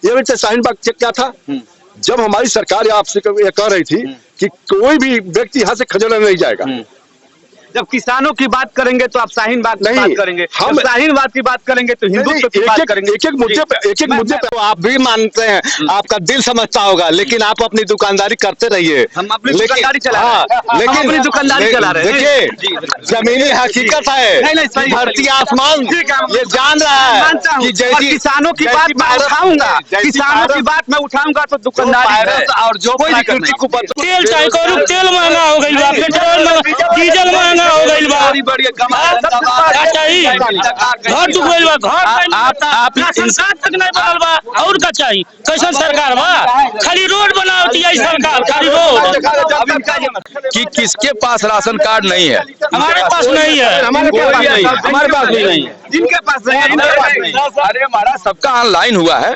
ये शाहीन बाग क्या था? जब हमारी सरकार आपसे ये कह रही थी कि कोई भी व्यक्ति यहाँ से खजरा नहीं जाएगा। जब किसानों की बात करेंगे तो आप शाहीन बाग की बात करेंगे, हम शाहीन बाग की बात करेंगे तो हिंदुत्व की बात करेंगे। एक एक मुद्दे पे आप भी मानते हैं, आपका दिल समझता होगा, लेकिन आप अपनी दुकानदारी करते रहिए। हम अपनी दुकानदारी चला रहे हैं, लेकिन अपनी दुकानदारी चला रहे हैं। देखिए जमीनी हकीकत है, धरती आसमान ये जान रहा है कि जैसी किसानों की बात मैं उठाऊंगा, किसानों की बात मैं उठाऊंगा तो दुकानदारी और जो तेल चाहे तेल महंगा हो गई, पेट्रोल डीजल महंगा हो गई, घर डूबल बा, घर सरकार तक नहीं बनल बा, और का चाहिए? कैसन सरकार बा? खाली रोड बनावती है सरकार, खाली रोड। कि किसके पास राशन कार्ड नहीं है? हमारे पास नहीं है, हमारे पास भी नहीं है, जिनके पास नहीं। अरे हमारा सबका ऑनलाइन हुआ है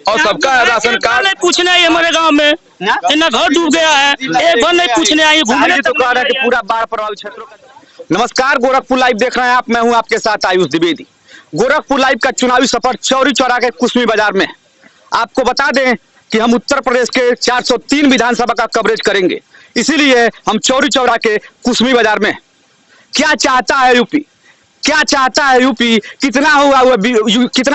और सबका राशन कार्ड नहीं पूछने आई हमारे गाँव में, इतना घर डूब गया है, एक बार नहीं पूछने आई, घूमने तो कह रहा है कि पूरा बाढ़ प्रभावित क्षेत्रों का। नमस्कार, गोरखपुर लाइव देख रहे हैं आप, मैं हूं आपके साथ आयुष द्विवेदी। गोरखपुर लाइव का चुनावी सफर चौरी चौरा के कुसमी बाजार में। आपको बता दें कि हम उत्तर प्रदेश के 403 विधानसभा का कवरेज करेंगे, इसीलिए हम चौरी चौरा के कुसमी बाजार में। क्या चाहता है यूपी, क्या चाहता है यूपी, कितना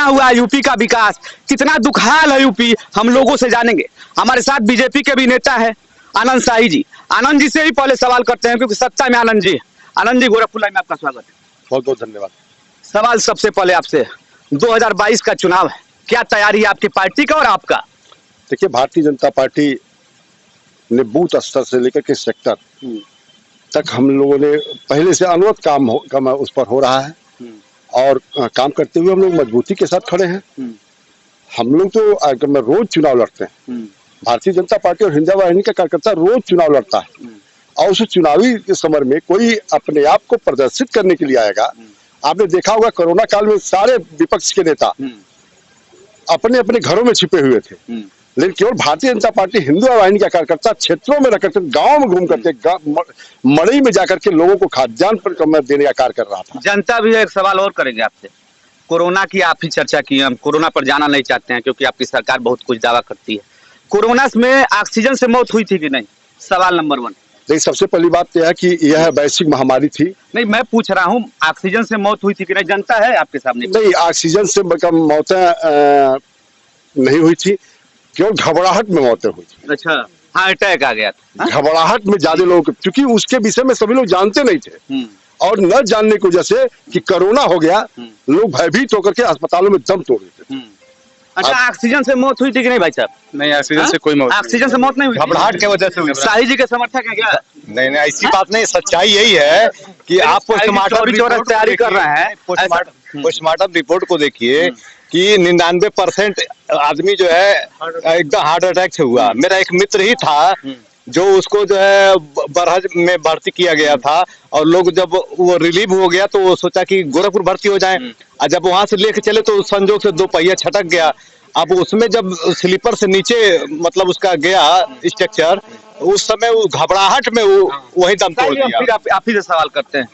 हुआ यूपी का विकास, कितना दुखहाल है यूपी, हम लोगों से जानेंगे। हमारे साथ बीजेपी के भी नेता है आनंद शाही जी। आनंद जी से ही पहले सवाल करते हैं क्योंकि सत्ता में आनंद जी। आनंद जी, गोरखपुर लाइव में आपका स्वागत है। बहुत बहुत धन्यवाद। सवाल सबसे पहले आपसे, 2022 का चुनाव है, क्या तैयारी है आपकी पार्टी का और आपका? देखिए, भारतीय जनता पार्टी ने बूथ स्तर से लेकर के सेक्टर तक हम लोगों ने पहले से अनवरत काम उस पर हो रहा है और काम करते हुए हम लोग मजबूती के साथ खड़े हैं। हम लोग तो रोज चुनाव लड़ते हैं। भारतीय जनता पार्टी और हिंदुत्व वाहिनी का कार्यकर्ता रोज चुनाव लड़ता है और उस चुनावी समर में कोई अपने आप को प्रदर्शित करने के लिए आएगा। आपने देखा होगा कोरोना काल में सारे विपक्ष के नेता अपने अपने घरों में छिपे हुए थे, लेकिन केवल भारतीय जनता पार्टी हिंदुत्व वाहिनी का कार्यकर्ता क्षेत्रों में रहकर, गांव में घूम करके, मड़ई में जाकर के लोगों को खाद्यान्न पर देने का कार्य कर रहा था। जनता भी एक सवाल और करेंगे आपसे। कोरोना की आप ही चर्चा की, हम कोरोना पर जाना नहीं चाहते हैं क्योंकि आपकी सरकार बहुत कुछ दावा करती है। कोरोना में ऑक्सीजन से मौत हुई थी कि नहीं? सवाल नंबर 1। लेकिन सबसे पहली बात यह है कि यह वैश्विक महामारी थी। नहीं, मैं पूछ रहा हूँ ऑक्सीजन से मौत हुई थी कि नहीं, जनता है आपके सामने। नहीं, ऑक्सीजन से मौतें नहीं हुई थी, केवल घबराहट में मौतें हुई थी। अच्छा, हाँ, अटैक आ गया था। घबराहट में ज्यादा लोग, क्योंकि उसके विषय में सभी लोग जानते नहीं थे और न जानने की वजह से कि कोरोना हो गया, लोग भयभीत होकर के अस्पतालों में दम तोड़ देते थे। अच्छा, ऑक्सीजन से मौत हुई थी कि नहीं भाई साहब? नहीं, ऑक्सीजन से कोई मौत, ऑक्सीजन से मौत नहीं हुई, घबराहट की वजह से हुई। शाही जी के समर्थक है क्या? नहीं, ऐसी बात नहीं, सच्चाई यही है कि आप पोस्टमार्टम तैयारी कर रहे हैं। पोस्टमार्टम रिपोर्ट को देखिए कि 99% आदमी जो है एकदम हार्ट अटैक से हुआ। मेरा एक मित्र ही था जो उसको जो है बरहज में भर्ती किया गया था और लोग जब वो रिलीव हो गया तो वो सोचा कि गोरखपुर भर्ती हो जाए, और जब वहां से लेके चले तो संजोग से 2 पहिया छटक गया। अब उसमें जब स्लीपर से नीचे मतलब उसका गया स्ट्रक्चर, उस समय वो घबराहट में वो वही दम तोड़ दिया। फिर आप ही से सवाल करते हैं।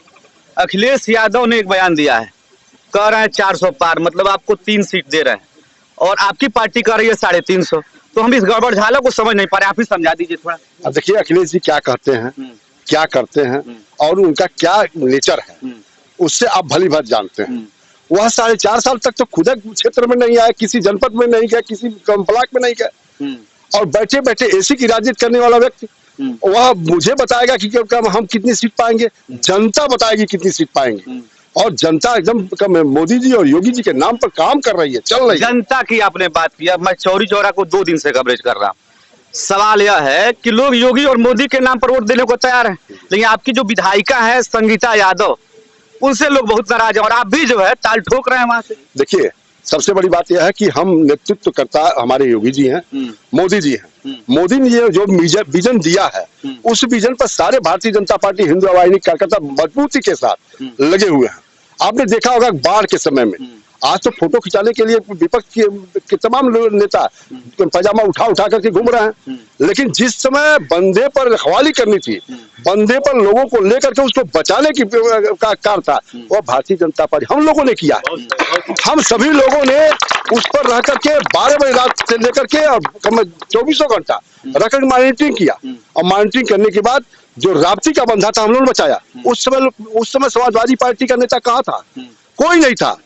अखिलेश यादव ने एक बयान दिया है, कह रहे हैं 400 पार, मतलब आपको 3 सीट दे रहे हैं और आपकी पार्टी कह रही है 350। तो हम इस गड़बड़ झाला को समझ नहीं पा रहे, आप ही समझा दीजिए थोड़ा। अब देखिए अखिलेश जी क्या कहते हैं, क्या करते हैं और उनका क्या नेचर है, उससे आप भली भांति जानते हैं। वह 4.5 साल तक तो खुद क्षेत्र में नहीं आया, किसी जनपद में नहीं गया, किसी ब्लॉक में नहीं गया और बैठे बैठे एसी की राजनीति करने वाला व्यक्ति वह मुझे बताएगा कि हम कितनी सीट पाएंगे? जनता बताएगी कितनी सीट पाएंगे। और जनता एकदम मोदी जी और योगी जी के नाम पर काम कर रही है, चल रही है। जनता की आपने बात किया, मैं चौरी चौरा को 2 दिन से कवरेज कर रहा हूँ। सवाल यह है कि लोग योगी और मोदी के नाम पर वोट देने को तैयार हैं, लेकिन आपकी जो विधायिका है संगीता यादव, उनसे लोग बहुत नाराज हैं और आप भी जो है ताल ठोक रहे हैं वहां से। देखिए, सबसे बड़ी बात यह है कि हम नेतृत्व करता हमारे योगी जी हैं, मोदी जी हैं। मोदी ने ये जो विजन दिया है, उस विजन पर सारे भारतीय जनता पार्टी हिंदुत्व वाहिनी कार्यकर्ता मजबूती के साथ लगे हुए हैं। आपने देखा होगा बाढ़ के समय में आज तो फोटो खिंचाने के लिए विपक्ष के तमाम नेता पैजामा उठा उठा करके घूम रहे हैं, लेकिन जिस समय बंदे पर रखवाली करनी थी, बंदे पर लोगों को लेकर के उसको बचाने की का कार्य था, वह भारतीय जनता पार्टी हम लोगों ने किया। हम सभी लोगों ने उस पर रह करके 12 बजे रात से लेकर के और 24 घंटा रह कर मॉनिटरिंग किया, और मॉनिटरिंग करने के बाद जो राप्ती का बंधा था हम लोगों ने बचाया। उस समय समाजवादी पार्टी का नेता कहाँ था? कोई नहीं था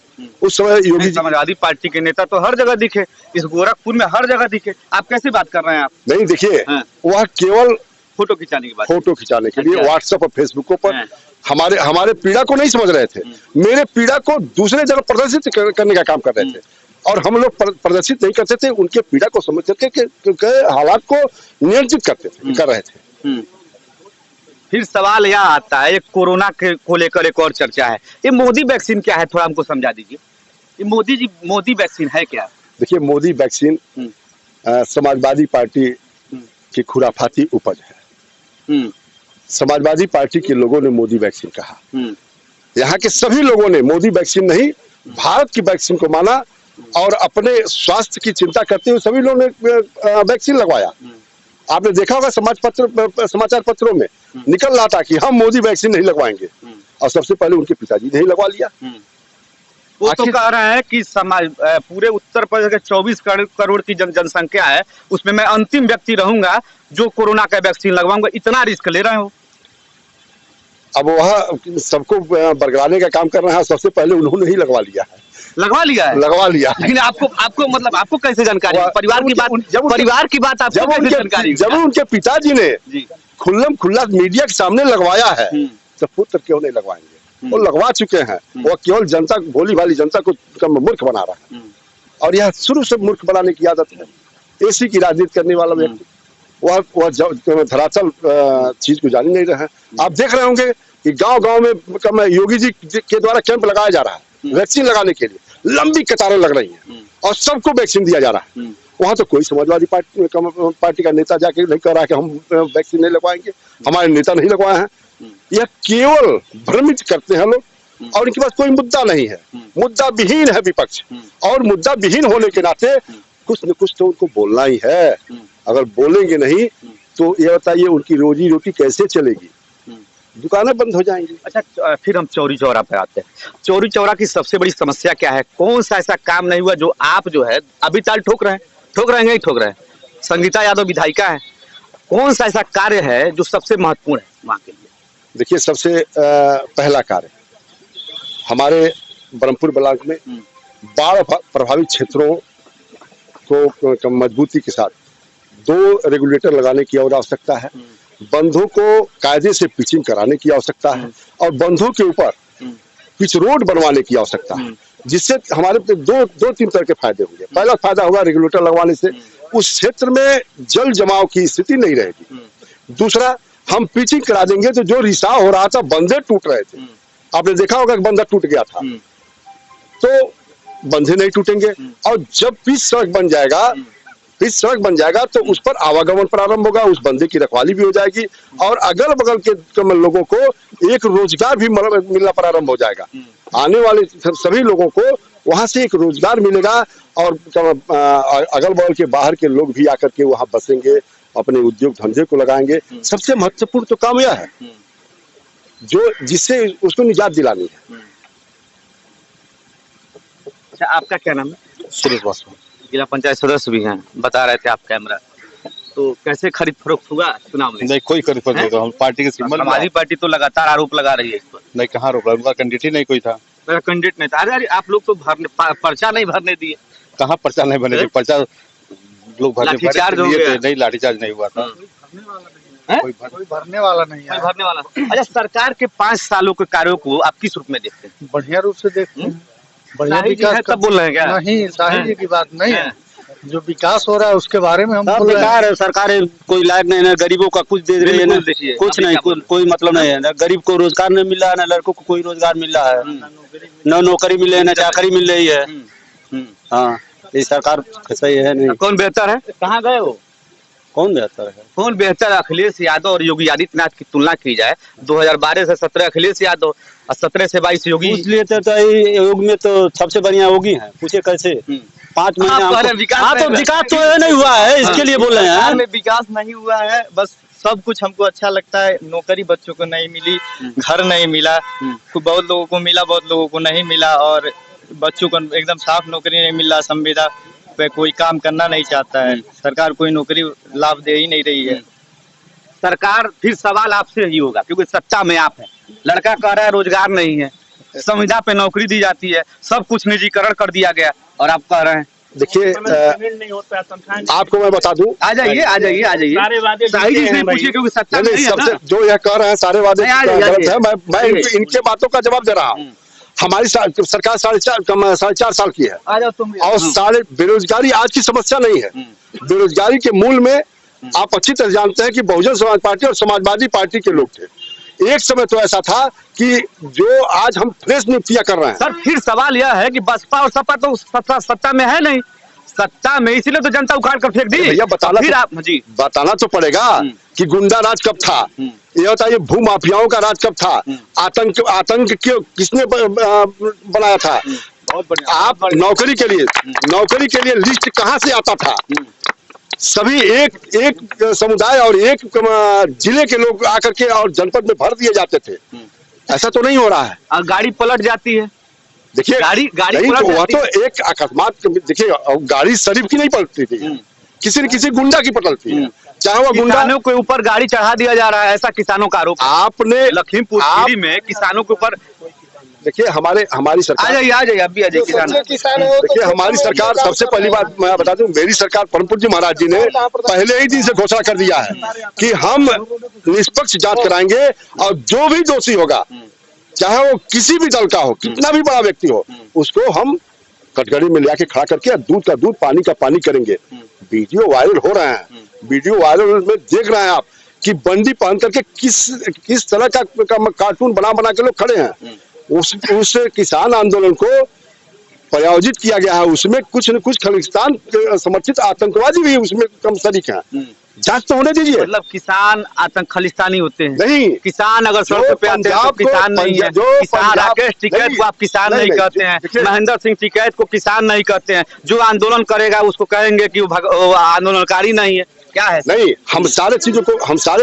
उस समय। योगी समाजवादी पार्टी के नेता तो हर जगह दिखे, इस गोरखपुर में हर जगह दिखे। आप कैसे बात कर रहे हैं? आप नहीं, देखिए वह केवल फोटो खिंचाने की बात, फोटो खिंचाने के लिए व्हाट्सएप और फेसबुक पर हमारे पीड़ा को नहीं समझ रहे थे, मेरे पीड़ा को दूसरे जगह प्रदर्शित करने का काम कर रहे थे, और हम लोग प्रदर्शित नहीं करते थे, उनके पीड़ा को समझ करके हालात को नियंत्रित कर रहे थे। फिर सवाल यह आता है, कोरोना को लेकर एक और चर्चा है, ये मोदी वैक्सीन क्या है? थोड़ा हमको समझा दीजिए, ये मोदी वैक्सीन है क्या? देखिए, मोदी वैक्सीन समाजवादी पार्टी की खुराफाती उपज है। समाजवादी पार्टी के लोगों ने मोदी वैक्सीन कहा, यहाँ के सभी लोगों ने मोदी वैक्सीन नहीं, भारत की वैक्सीन को माना, और अपने स्वास्थ्य की चिंता करते हुए सभी लोगों ने वैक्सीन लगवाया। आपने देखा होगा समाचार पत्रों में निकल रहा था कि हम मोदी वैक्सीन नहीं लगवाएंगे, और सबसे पहले उनके पिताजी ने ही लगवा लिया। वो तो कह रहे हैं कि पूरे उत्तर प्रदेश के 24 करोड़ की जनसंख्या है, उसमें मैं अंतिम व्यक्ति रहूंगा जो कोरोना का वैक्सीन लगवाऊंगा। इतना रिस्क ले रहे हो? अब वह सबको बरगलाने का काम कर रहे हैं, सबसे पहले उन्होंने ही लगवा लिया है। लगवा लिया है। लेकिन आपको मतलब आपको कैसे जानकारी? परिवार की बात आपको कैसे जानकारी? जब उनके पिताजी ने खुल्लम खुल्ला मीडिया के सामने लगवाया है, तो पुत्र क्यों नहीं लगवाएंगे? वो लगवा चुके हैं। वो केवल जनता, भोली भाली जनता को मूर्ख बना रहा है, और यह शुरू से मूर्ख बनाने की आदत है। ऐसी की राजनीति करने वाला व्यक्ति वह धरातल चीज को जान नहीं रहे हैं। आप देख रहे होंगे कि गांव-गांव में योगी जी के द्वारा कैंप लगाया जा रहा है वैक्सीन लगाने के लिए, लंबी कतारें लग रही हैं और सबको वैक्सीन दिया जा रहा है। वहां तो कोई समाजवादी पार्टी का नेता जाके नहीं कह रहा है कि हम वैक्सीन नहीं लगवाएंगे, हमारे नेता नहीं लगवाए हैं। यह केवल भ्रमित करते हैं लोग, और इनके पास कोई मुद्दा नहीं है, मुद्दा विहीन है विपक्ष, और मुद्दा विहीन होने के नाते कुछ न कुछ तो उनको बोलना ही है। अगर बोलेंगे नहीं तो ये बताइए उनकी रोजी रोटी कैसे चलेगी? दुकानें बंद हो जाएंगी। अच्छा, फिर हम चौरी चौरा पे आते हैं। चौरी चौरा की सबसे बड़ी समस्या क्या है? कौन सा ऐसा काम नहीं हुआ जो आप जो है अभी ताल ठोक रहे हैं? संगीता यादव विधायिका है, कौन सा ऐसा कार्य है जो सबसे महत्वपूर्ण है वहाँ के लिए? देखिए, सबसे पहला कार्य हमारे ब्रह्मपुर ब्लॉक में बाढ़ प्रभावित क्षेत्रों को मजबूती के साथ 2 रेगुलेटर लगाने की और आवश्यकता है, बंधों को कायदे से पिचिंग कराने की आवश्यकता है, और बंधों के ऊपर पिच रोड बनवाने की आवश्यकता है, जिससे हमारे दो तीन तरह के फायदे होंगे। पहला फायदा होगा रेगुलेटर लगवाने से उस क्षेत्र में जल जमाव की स्थिति नहीं रहेगी। दूसरा, हम पिचिंग करा देंगे तो जो रिसाव हो रहा था, बंधे टूट रहे थे, आपने देखा होगा कि बंधा टूट गया था, तो बंधे नहीं टूटेंगे। और जब पिच सड़क बन जाएगा तो उस पर आवागमन प्रारंभ होगा, उस बंदे की रखवाली भी हो जाएगी, और अगल बगल के लोगों को एक रोजगार भी मिलना प्रारंभ हो जाएगा। आने वाले सभी लोगों को वहां से एक रोजगार मिलेगा, और अगल बगल के बाहर के लोग भी आकर के वहां बसेंगे, अपने उद्योग धंधे को लगाएंगे। सबसे महत्वपूर्ण तो काम यह है जो जिससे उसको निजात दिलानी है। अच्छा, आपका क्या नाम है? सुरेश पासवान, जिला पंचायत सदस्य भी हैं, बता रहे थे आप कैमरा, तो कैसे खरीद फरोख्त हुआ चुनाव में? नहीं, कोई खरीद फरोख्त नहीं, हम पार्टी के सिंबल। हमारी पार्टी तो लगातार आरोप लगा रही है इस पर। नहीं, कहाँ आरोप? उनका कैंडिडेट ही नहीं कोई था। कैंडिडेट नहीं था? अरे आप लोग तो पर्चा नहीं भरने दिए। कहाँ पर्चा नहीं बने थे? पर्चा लोग भरने नहीं, लाठीचार्ज नहीं हुआ था। कोई भरने वाला नहीं है। भरने वाला। अच्छा, सरकार के 5 सालों के कार्यों को आप किस रूप में देखते हैं? बढ़िया रूप से देखते हैं। बढ़िया विकास तब बोल रहे हैं क्या? नहीं, साहिल जी की बात नहीं है, जो विकास हो रहा है उसके बारे में हम बोल रहे हैं। सरकार कोई लायक नहीं है, गरीबों का कुछ दे रही है ना, कुछ नहीं, कोई मतलब नहीं है ना। गरीब को रोजगार नहीं मिल रहा है, ना लड़कों को कोई रोजगार मिल रहा है, न नौकरी मिल रही है, न चाकरी मिल रही है। हाँ, ये सरकार सही है नहीं। कौन बेहतर है? कहाँ गए हो? कौन बेहतर है? कौन बेहतर? अखिलेश यादव और योगी आदित्यनाथ की तुलना की जाए 2012 से 17 अखिलेश यादव और 17 से 22 योगी। इसलिए तो योग में तो सबसे बढ़िया योगी है, पूछे कैसे 5 महीने आप कह रहे हैं विकास तो विकास तो नहीं हुआ है, इसके लिए बोल रहे हैं। में विकास नहीं हुआ है, बस सब कुछ हमको अच्छा लगता है। नौकरी बच्चों को नहीं मिली, घर नहीं मिला, बहुत लोगों को मिला, बहुत लोगों को नहीं मिला, और बच्चों को एकदम साफ नौकरी नहीं मिल रहा। संविदा पे कोई काम करना नहीं चाहता है, सरकार कोई नौकरी लाभ दे ही नहीं रही है। सरकार, फिर सवाल आपसे ही होगा क्योंकि सत्ता में आप हैं। लड़का कह रहा है रोजगार नहीं है, संविदा पे नौकरी दी जाती है, सब कुछ निजीकरण कर दिया गया, और आप कह रहे हैं देखिए आपको मैं बता दूं, आ जाइए आ जाइए आ जाइए, सही चीज नहीं पूछिए क्योंकि सत्ता नहीं, नहीं है ना। सबसे जो यह कह रहे हैं सारे वादे गलत है। मैं इनके बातों का जवाब दे रहा हूँ। हमारी सरकार 4.5 साल की है, आ जाओ तुम भी। और सारे बेरोजगारी आज की समस्या नहीं है। बेरोजगारी के मूल में आप अच्छी तरह जानते हैं कि बहुजन समाज पार्टी और समाजवादी पार्टी के लोग थे। एक समय तो ऐसा था कि जो आज हम फ्रेश नियुक्तियां कर रहे हैं। सर फिर सवाल यह है कि बसपा और सपा तो सत्ता में है नहीं, सत्ता में इसीलिए तो जनता उखाड़ कर फेंक दी। भैया बताना तो पड़ेगा कि गुंडा राज कब था, ये बताइए भू माफियाओं का राज कब था, आतंक क्यों किसने बनाया था। आप नौकरी के लिए लिस्ट कहाँ से आता था? सभी एक समुदाय और एक जिले के लोग आकर के और जनपद में भर दिए जाते थे। ऐसा तो नहीं हो रहा है। और गाड़ी पलट जाती है। देखिए गाड़ी नहीं तो वह तो एक अकस्मात, देखिए गाड़ी शरीफ की नहीं पलटती थी, किसी न किसी गुंडा की पलटती है, चाहे वह गुंडा। किसानों के ऊपर गाड़ी चढ़ा दिया जा रहा है, ऐसा किसानों का आरोप। आपने लखीमपुर खीरी में किसानों के ऊपर, देखिए हमारी सरकार, आ जाइए अभी आ जाइए किसान। देखिए हमारी सरकार, सबसे पहली बात मैं बता दूं, मेरी सरकार परम पूज्य महाराज जी ने पहले ही दिन से घोषणा कर दिया है कि हम निष्पक्ष जांच कराएंगे, और जो भी दोषी होगा, चाहे वो किसी भी दल का हो, कितना भी बड़ा व्यक्ति हो, उसको हम कटघरे में ले खड़ा करके दूध का दूध पानी का पानी करेंगे। वीडियो वायरल हो रहे हैं, वीडियो वायरल में देख रहे हैं आप कि बंदी पहन करके किस तरह का कार्टून बना के लोग खड़े हैं। उस किसान आंदोलन को प्रायोजित किया गया है, उसमें कुछ न कुछ खालिस्तान समर्थित आतंकवादी भी उसमें कम शरीक हैं। जांच तो होने दीजिए। मतलब किसान आतंक खालिस्तानी होते हैं? नहीं, किसान अगर सड़क पे आते हैं तो किसान नहीं है। किसान राकेश टिकैत को आप किसान नहीं कहते हैं, महेंद्र सिंह टिकैत को किसान नहीं कहते हैं। जो आंदोलन करेगा उसको कहेंगे कि वो आंदोलनकारी नहीं है। क्या है? नहीं, हम सारे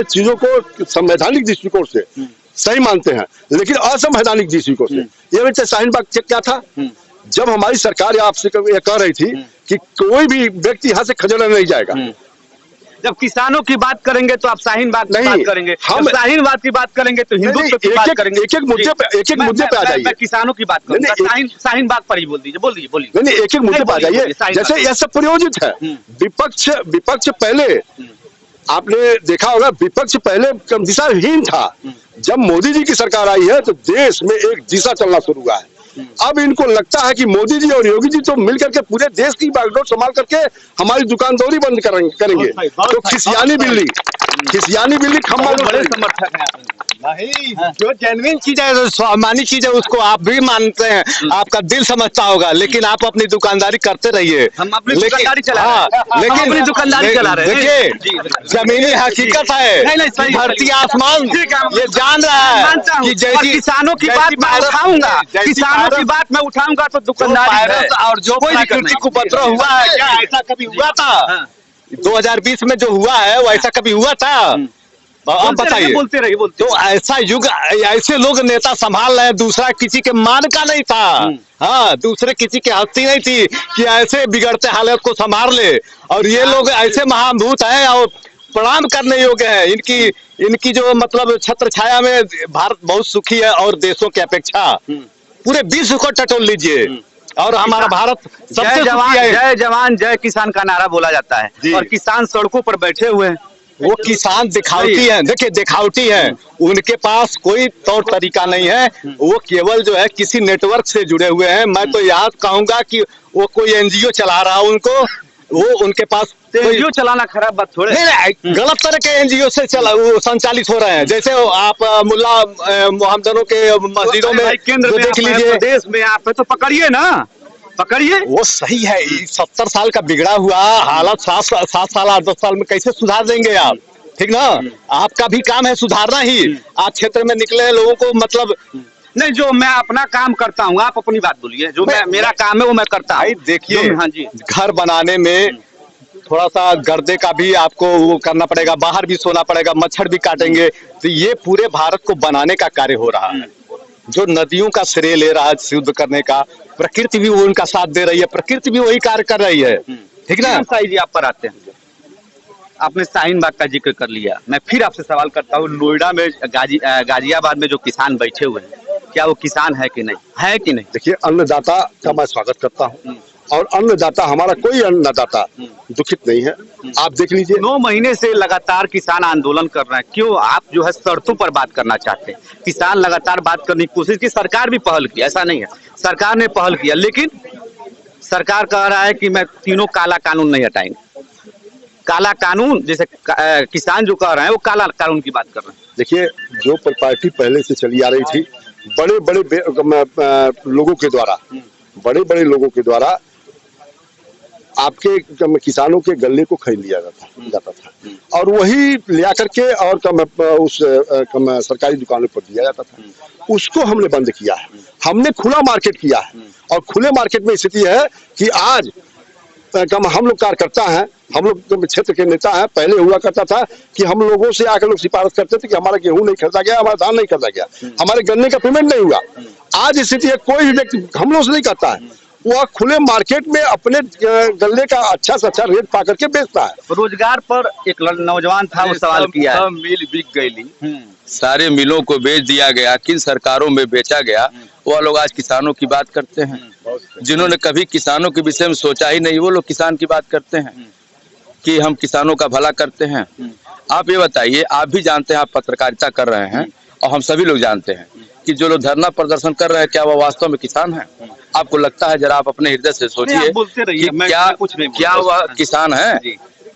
चीजों को संवैधानिक दृष्टिकोण से सही मानते हैं, लेकिन असंवैधानिक दृष्टिकोण से ये बेटे शाहीन बाग क्या था? जब हमारी सरकार आपसे कह रही थी कि कोई भी व्यक्ति यहाँ से खदेड़ा नहीं जाएगा। जब किसानों की बात करेंगे तो आप शाहीन बाग की बात करेंगे, हम शाहीन बाग की बात करेंगे तो हिंदुत्व की बात करेंगे। एक एक मुद्दे पे आ जाइए। किसानों की बात करूंगा, शाहीन बाग पर ही बोलिए। नहीं, एक मुद्दे पे आ जाइए। जैसे यह सब प्रयोजित है। विपक्ष पहले आपने देखा होगा, विपक्ष पहले दिशाहीन था। जब मोदी जी की सरकार आई है तो देश में एक दिशा चलना शुरू हुआ है। अब इनको लगता है कि मोदी जी और योगी जी तो मिलकर के पूरे देश की बागडोर संभाल करके हमारी दुकानदौरी बंद करेंगे। तो खिसियानी बिल्ली खम्मा बड़े समर्थक हैं। नहीं, जो जेन्युइन चीज है, जो स्वाभिमानी चीज है, उसको आप भी मानते हैं, आपका दिल समझता होगा, लेकिन आप अपनी दुकानदारी करते रहिए। हम अपनी दुकानदारी चला रहे हैं। लेकिन अपनी दुकानदारी चला रहे हैं। देखिए जमीनी हकीकत है, धरती आसमान ये जान रहा है कि जैसी किसानों की बात मैं उठाऊंगा, किसानों की बात मैं उठाऊंगा तो दुकानदारी है। और जो प्राकृतिक उपद्रव हुआ है, क्या ऐसा कभी हुआ था? 2020 में जो हुआ है वो ऐसा कभी हुआ था? आप बताइए। बोलते रहिए। तो ऐसा युग, ऐसे लोग नेता संभाल रहे हैं, दूसरा किसी के मान का नहीं था। हाँ, दूसरे किसी की हस्ती नहीं थी कि ऐसे बिगड़ते हालत को संभाल ले। और ये लोग ऐसे महाभूत हैं और प्रणाम करने योग्य है। इनकी जो मतलब छत्र छाया में भारत बहुत सुखी है, और देशों की अपेक्षा पूरे विश्व को टटोल लीजिए। और हमारा भारत जय जवान जय किसान का नारा बोला जाता है, और किसान सड़कों पर बैठे हुए हैं। वो किसान दिखावटी है। देखिए दिखावटी है, उनके पास कोई तौर तरीका नहीं है। वो केवल जो है किसी नेटवर्क से जुड़े हुए हैं। मैं तो याद कहूंगा कि वो कोई एनजीओ चला रहा है उनको, वो उनके पास एनजीओ चलाना खराब बात थोड़े। नहीं, गलत तरह के एनजीओ से वो संचालित हो रहे हैं। जैसे आप मुल्ला मोहम्मदनों के मस्जिदों में केंद्र में देख लीजिए, देश में आप तो पकड़िए ना। पकड़िए। वो सही है, 70 साल का बिगड़ा हुआ हालत 7 साल 8-10 साल में कैसे सुधार देंगे आप? ठीक ना, आपका भी काम है सुधारना ही। आप क्षेत्र में निकले लोगों को मतलब नहीं, जो मैं अपना काम करता हूँ, आप अपनी बात बोलिए। जो मेरा काम है वो मैं करता हूँ। देखिए, हाँ जी, घर बनाने में थोड़ा सा गर्दे का भी आपको वो करना पड़ेगा, बाहर भी सोना पड़ेगा, मच्छर भी काटेंगे। तो ये पूरे भारत को बनाने का कार्य हो रहा है। जो नदियों का श्रेय ले रहा है शुद्ध करने का, प्रकृति भी वो उनका साथ दे रही है, प्रकृति भी वही कार्य कर रही है। ठीक ना? साई जी, आप पर आते हैं। आपने शाहीन बाग का जिक्र कर लिया, मैं फिर आपसे सवाल करता हूँ, नोएडा में गाजियाबाद में जो किसान बैठे हुए हैं, क्या वो किसान है कि नहीं? है कि नहीं? देखिए, अन्नदाता का मैं स्वागत करता हूँ और अन्नदाता, हमारा कोई अन्नदाता दुखित नहीं है। आप देख लीजिए, 9 महीने से लगातार किसान आंदोलन कर रहे हैं। क्यों आप जो है शर्तों पर बात करना चाहते हैं? किसान लगातार बात करने की कोशिश की, सरकार भी पहल की, ऐसा नहीं है, सरकार ने पहल किया, लेकिन सरकार कह रहा है कि मैं तीनों काला कानून नहीं हटाएंगे। काला कानून जैसे किसान जो कह रहे हैं वो काला कानून की बात कर रहे हैं। देखिए, जो पार्टी पहले से चली आ रही थी, बड़े बड़े लोगों के द्वारा, बड़े लोगों के द्वारा आपके किसानों के गले को खरीद लिया जाता था और वही लिया करके और उस सरकारी दुकानों पर दिया जाता था। उसको हमने बंद किया है, हमने खुला मार्केट किया है। और खुले मार्केट में स्थिति है कि आज हम लोग कार्यकर्ता हैं, हम लोग क्षेत्र के नेता हैं। पहले हुआ करता था कि हम लोगों से आकर लोग सिफारिश करते थे कि हमारा गेहूं नहीं खरीदा गया, हमारा धान नहीं खरीदा गया, हमारे गन्ने का पेमेंट नहीं हुआ। आज स्थिति है, कोई भी व्यक्ति हम लोग से नहीं करता है, वह खुले मार्केट में अपने गन्ने का अच्छा से अच्छा रेट पा करके बेचता है। रोजगार पर एक नौजवान था, वो सवाल किया है। मिल बिक गई, सारे मिलों को बेच दिया गया, किन सरकारों में बेचा गया, वो लोग आज किसानों की बात करते हैं। जिन्होंने कभी किसानों के विषय में सोचा ही नहीं, वो लोग किसान की बात करते हैं कि हम किसानों का भला करते हैं। आप ये बताइए, आप भी जानते हैं, आप पत्रकारिता कर रहे हैं और हम सभी लोग जानते हैं कि जो लोग धरना प्रदर्शन कर रहे हैं, क्या वो वास्तव में किसान हैं? आपको लगता है? जरा आप अपने हृदय से सोचिए कि क्या वह किसान है?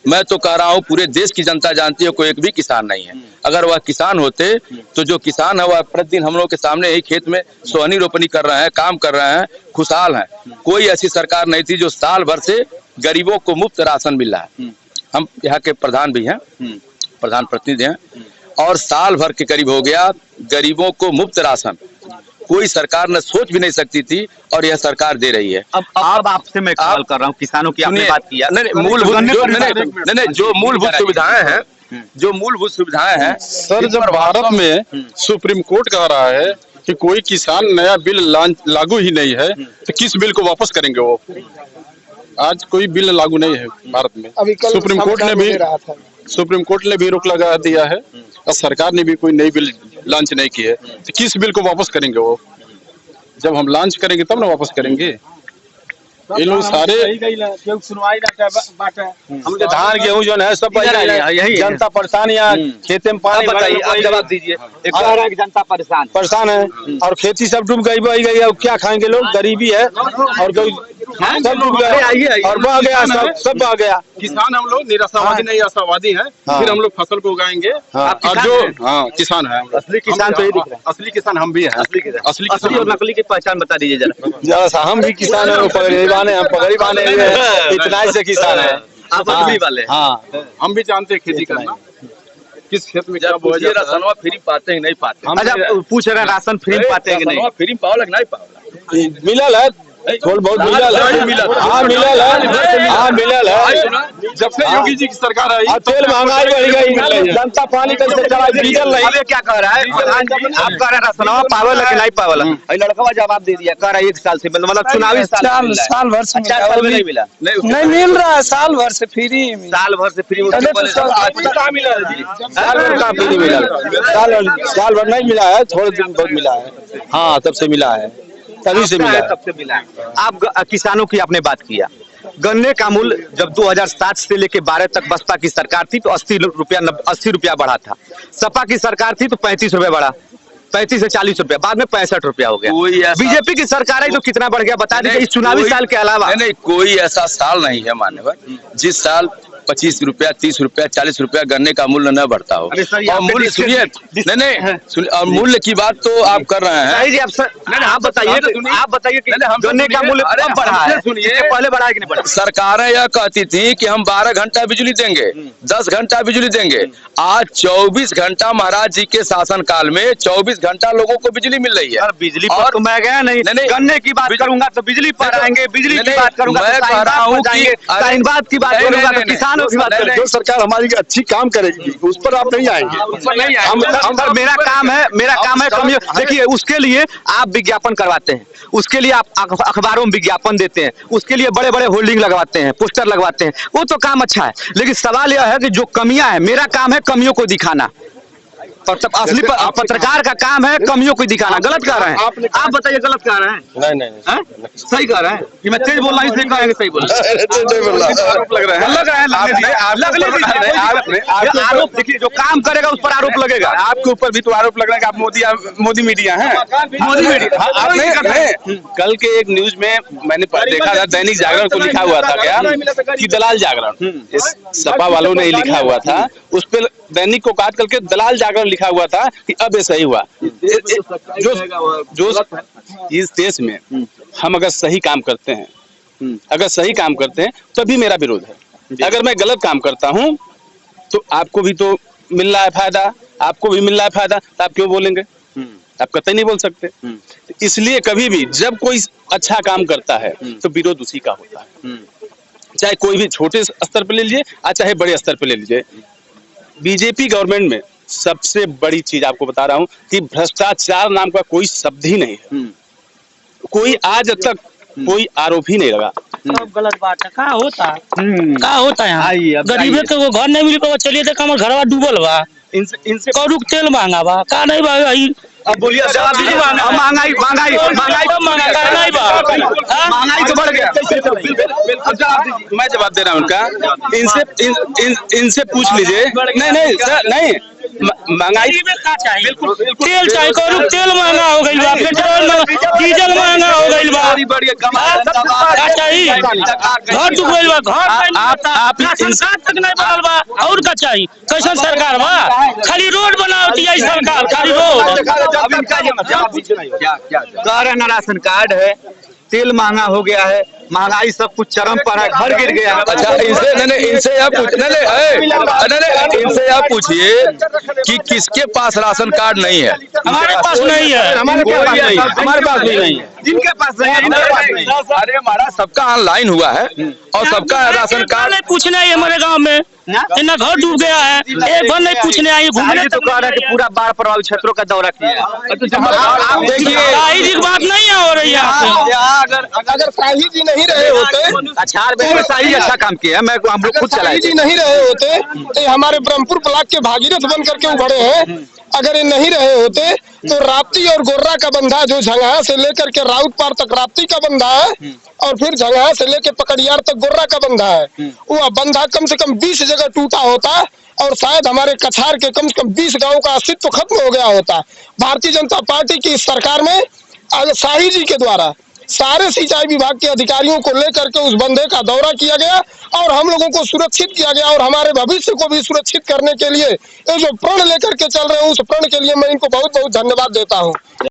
मैं तो कह रहा हूँ, पूरे देश की जनता जानती है कोई एक भी किसान नहीं है। अगर वह किसान होते तो जो किसान है वह प्रतिदिन हम लोग के सामने ही खेत में सोहनी रोपनी कर रहे हैं, काम कर रहे हैं, खुशहाल हैं। कोई ऐसी सरकार नहीं थी जो साल भर से गरीबों को मुफ्त राशन मिल रहा है। हम यहाँ के प्रधान भी हैं, प्रधान प्रतिनिधि हैं, और साल भर के करीब हो गया गरीबों को मुफ्त राशन। कोई सरकार न सोच भी नहीं सकती थी और यह सरकार दे रही है। अब आपसे मैं सवाल कर रहा हूँ, किसानों की आपने बात किया। नहीं, जो मूलभूत सुविधाएं हैं, जो मूलभूत सुविधाएं हैं सर, जब भारत में सुप्रीम कोर्ट कह रहा है कि कोई किसान नया बिल लागू ही नहीं है, तो किस बिल को वापस करेंगे वो? आज कोई बिल लागू नहीं है भारत में। सुप्रीम कोर्ट ने भी रोक लगा दिया है और सरकार ने भी कोई नई बिल लॉन्च नहीं की है, तो किस बिल को वापस करेंगे वो? जब हम लॉन्च करेंगे तब ना वापस करेंगे। ये लोग सारे हम जो धान गेहूं जो है सब यही जनता परेशान, यहाँ खेते में पानी। बताइए, आप जवाब दीजिए। जनता परेशान है और खेती सब डूब गई। अब क्या खाएंगे लोग? गरीबी है और सब डूब गया और बह गया, सब बह गया। किसान हम लोग निराशावादी नहीं आशावादी हैं। फिर हम लोग फसल को उगाएंगे। और जो किसान है, असली किसान तो ये दिख रहा है। असली किसान हम भी हैं। असली और नकली की पहचान बता दीजिए जरा। सा हम भी किसान है, हम पगड़ी बांधे हुए हैं, इतना ही से किसान है। आप असली वाले? हाँ, हम भी जानते हैं खेती करना, किस खेत में क्या राशन फ्री पाते हैं नहीं पाते। अच्छा, पूछ रहे हैं राशन फ्री पाते हैं कि नहीं? फ्री पाओ लग नहीं पाओ? मिलल है, थोड़ा बहुत मिलल है। हाँ मिलल है, हाँ मिलल है। जब से योगी जी की सरकार आई, तेल महंगाई बढ़ गई, जनता पानी कैसे चला, डीजल नहीं। अबे क्या कह रहा है प्रधान जी? आप कह रहे हैं राशनवा पावल है कि नहीं पावल? लड़का जवाब दे दिया, कह रहा है 1 साल से, मतलब चुनावी साल भर से 4 साल में नहीं मिला। नहीं मिल रहा है, साल भर से फ्री। साल भर से फ्री साल भर कहाँ फ्री मिला? साल भर नहीं मिला है, थोड़े दिन बहुत मिला है। हाँ, तब से मिला है, तभी से मिला है। आप किसानों की आपने बात किया। गन्ने का मूल्य जब 2007 से लेके 12 तक बसपा की सरकार थी तो 80 रुपया बढ़ा था। सपा की सरकार थी तो 35 रुपया बढ़ा, 35 से 40 रुपया, बाद में 65 रुपया हो गया। बीजेपी की सरकार है तो कितना बढ़ गया बता दीजिए इस चुनावी साल के अलावा? नहीं, कोई ऐसा साल नहीं है मान्यवर जिस साल 25 रुपया, 30 रुपया, 40 रुपया गन्ने का मूल्य न बढ़ता हो। और मूल्य सुनिए, नहीं, और मूल्य की बात तो आप कर रहे हैं जी। आप बताइए कि गन्ने का मूल्य कब बढ़ा है? सुनिए, पहले बढ़ा है कि नहीं बढ़ा? सरकारें यह कहती थी कि हम 12 घंटा बिजली देंगे, 10 घंटा बिजली देंगे। आज 24 घंटा महाराज जी के शासन काल में 24 घंटा लोगों को बिजली मिल रही है। बिजली पर तो मैं गया नहीं, गन्ने की बात करूंगा तो बिजली पर आएंगे, बिजली की बात करूंगा मैं कह रहा हूँ कि बात की बात करूंगा तो किसानों की बात करूंगा। जो सरकार हमारी अच्छी काम करेगी उस पर आप नहीं आएंगे। मेरा काम है कमियों। देखिए, उसके लिए आप विज्ञापन करवाते हैं, उसके लिए आप अखबारों में विज्ञापन देते हैं, उसके लिए बड़े बड़े होल्डिंग लगवाते हैं, पोस्टर लगवाते हैं, वो तो काम अच्छा है। लेकिन सवाल यह है कि जो कमियां हैं, मेरा काम है कमियों को दिखाना। असली पत्रकार का काम है कमियों को दिखाना। गलत कह रहे हैं आप बताइए, गलत कह रहे हैं? नहीं, सही कह रहे हैं कि मैं तेज बोल रहा हूँ इसलिए कहेंगे सही बोल रहा है। आरोप देखिए, जो काम करेगा उस पर आरोप लगेगा। आपके ऊपर भी तो आरोप लग रहा है कि आप मोदी मीडिया हैं। मोदी मीडिया आप नहीं कर रहे। कल के एक न्यूज में मैंने देखा था, दैनिक जागरण को लिखा हुआ था क्या कि दलाल जागरण, इस सपा वालों ने लिखा हुआ था, उस पर दैनिक को काट करके दलाल जागरण लिखा हुआ था कि अब ये सही हुआ। जो इस देश में हम अगर सही काम करते हैं, तभी मेरा विरोध है। अगर मैं गलत काम करता हूं तो आपको भी तो मिल रहा है फायदा, आपको भी मिल रहा है फायदा, तो आप क्यों बोलेंगे? आप कतई नहीं बोल सकते। इसलिए कभी भी जब कोई अच्छा काम करता है तो विरोध उसी का होता है, चाहे कोई भी छोटे स्तर पर ले लीजिए चाहे बड़े स्तर पर ले लीजिए। बीजेपी गवर्नमेंट में सबसे बड़ी चीज आपको बता रहा हूं कि भ्रष्टाचार नाम का कोई शब्द ही नहीं है। कोई आज तक कोई आरोप ही नहीं लगा। सब गलत बात है। का होता है यहाँ गरीबे के वो घर नहीं मिल पावा। चलिए देख, हमारे घरवा डूबल बा, इनसे करू तेल महंगा बा, का नहीं बा? अब बोलिए, महंगाई तो बढ़ गया। मैं जवाब दे रहा हूँ उनका, इनसे पूछ लीजिए। नहीं सर, नहीं महंगाई तेल चाहिए, करू तेल महंगा हो गई बा, पेट्रोल डीजल महंगा हो गई बा, चाहिए घर डूब गई बा, घर आप संसार तक नहीं बनल बा, और का चाहिए? कैसन सरकार बा? खाली रोड बनावती है सरकार, खाली रोड। कह रहे ना राशन कार्ड है, तेल महंगा हो गया है, महंगाई सब कुछ चरम पर है, घर गिर गया। अच्छा, इनसे आप पूछिए कि किसके पास राशन कार्ड नहीं है? हमारे पास नहीं है, हमारे पास भी नहीं है। जिनके पास नहीं है, अरे हमारा सबका ऑनलाइन हुआ है और सबका राशन कार्ड नहीं पूछने आई हमारे गांव में, इतना घर डूब गया है, एक बार नहीं पूछने आई। घूमने तो कह रहा है कि पूरा बाढ़ प्रभावित क्षेत्रों का दौरा किया। आप देखिए, बात नहीं हो रही है। अगर शाही जी नहीं रहे होते, शाही अच्छा काम किया, मैं हम लोग खुद चलाए जी नहीं रहे होते तो हमारे ब्रह्मपुर ब्लॉक के भागीरथ बन करके उभरे हैं। अगर ये नहीं रहे होते तो राप्ती और गोर्रा का बंधा, जो झंगहा से लेकर के राउत पार तक राप्ती का बंधा है और फिर झंगहा से लेकर पकड़ियार तक गोर्रा का बंधा है, वो बंधा कम से कम 20 जगह टूटा होता और शायद हमारे कछार के कम से कम 20 गांव का अस्तित्व खत्म हो गया होता। भारतीय जनता पार्टी की सरकार में शाही जी के द्वारा सारे सिंचाई विभाग के अधिकारियों को लेकर के उस बंधे का दौरा किया गया और हम लोगों को सुरक्षित किया गया और हमारे भविष्य को भी सुरक्षित करने के लिए ये जो प्रण लेकर के चल रहे हैं, उस प्रण के लिए मैं इनको बहुत बहुत धन्यवाद देता हूँ।